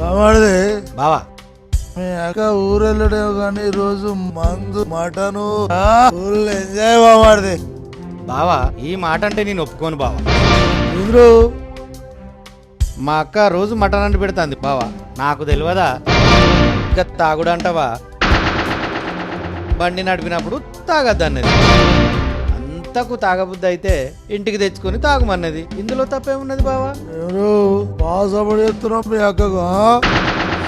బావాడిది బావా మీ అక్క ఊరెళ్ళడేమో కానీ రోజు మందు మటను ఫుల్ ఎంజాయ్ బావాడిది. బావా ఈ మాట అంటే నేను ఒప్పుకోను బావా. ఇంద్రు మా అక్క రోజు మటన్ అంటు పెడుతుంది బావా. నాకు తెలియదా ఇంకా తాగుడు అంటావా? బండి నడిపినప్పుడు తాగద్దన్నది. అంతకు తాగబుద్ధి అయితే ఇంటికి తెచ్చుకొని తాగమన్నది. ఇందులో తప్పేమున్నది బావా? ఎవరు బాగా సపోర్ట్ చేస్తున్నాం మీ అక్కకు.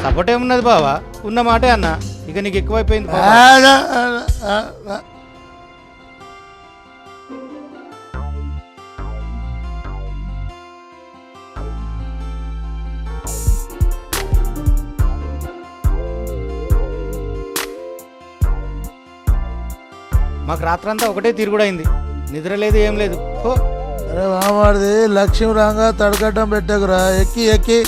సపోర్ట్ ఏమున్నది బావా? ఉన్న మాటే అన్న. ఇక నీకు ఎక్కువైపోయింది బావా. మాకు రాత్రంతా ఒకటే తిరుగుడైంది. నిద్ర లేదు ఏం లేదు. ఓ అరే మామాడిది లక్ష్యం రాగా తడకట్టం పెట్టకురా. ఎక్కి ఎక్కి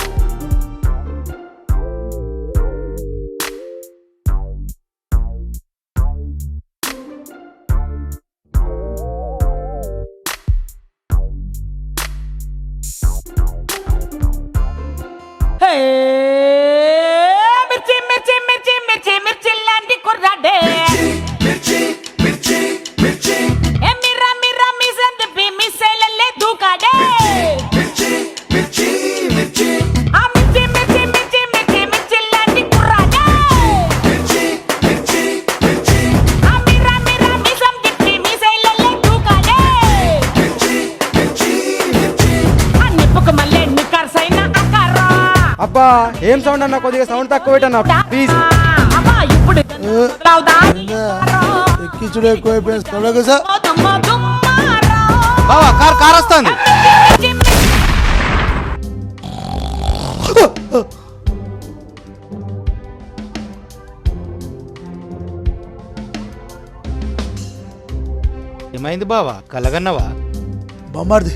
మిర్చి మిర్చి మిర్చి మిర్చి మిర్చి లాంటి కుర్రాడే మిర్రా మిర్రా మిజం దిప్పి మిసైలల్లే దూకాడే ఆ మిర్చి మిర్చి మిర్చి మిర్చి మిర్చి లాంటి కుర్రాడే ఆ మిర్రా మిర్రా మిజం దిప్పి మిసైలల్లే దూకాడే ఆ నిప్పుకు మల్లె నికర్సైన ఆకారా. అబ్బా ఏం సౌండ్ అన్న? కొద్దిగా సౌండ్ తక్కువ పెట్టన్నా ప్లీజ్. అబ్బా ఇప్పుడు ఎక్కించుడు ఎక్కువైపోయింది. తొలగ సార్ బావా కార్ వస్తుంది. ఏమైంది బావా? కలగన్నవా? బొమ్మాడిది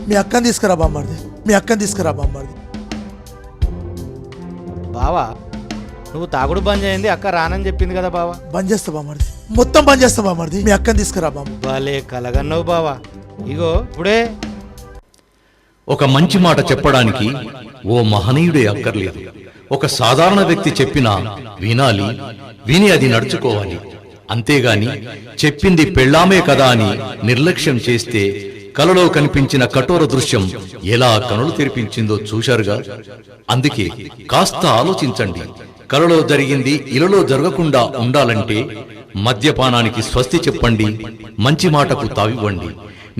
మీ అక్కని తీసుకురా బొమ్మాడిది. మీ అక్కని తీసుకురా బొమ్మాడిది. బావా నువ్వు తాగుడు బంద్ చేయింది అక్క రానని చెప్పింది కదా బావా. బంద్ చేస్తా బొమ్మాడిది. మొత్తం బంద్ చేస్తా బొమ్మాడిది. మీ అక్కని తీసుకురా బామ్మ. బాలే కలగన్నవు బావా. ఇగో ఇప్పుడే ఒక మంచి మాట చెప్పడానికి ఓ మహనీయుడే అక్కర్లేదు. ఒక సాధారణ వ్యక్తి చెప్పినా వినాలి, విని అది నడుచుకోవాలి. అంతేగాని చెప్పింది పెళ్ళామే కదా అని నిర్లక్ష్యం చేస్తే కలలో కనిపించిన కఠోర దృశ్యం ఎలా కనులు తెరిపించిందో చూశారుగా. అందుకే కాస్త ఆలోచించండి. కలలో జరిగింది ఇలలో జరగకుండా ఉండాలంటే మద్యపానానికి స్వస్తి చెప్పండి, మంచి మాటకు తావివ్వండి,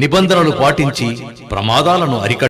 నిబంధనలు పాటించి ప్రమాదాలను అరికట్టండి.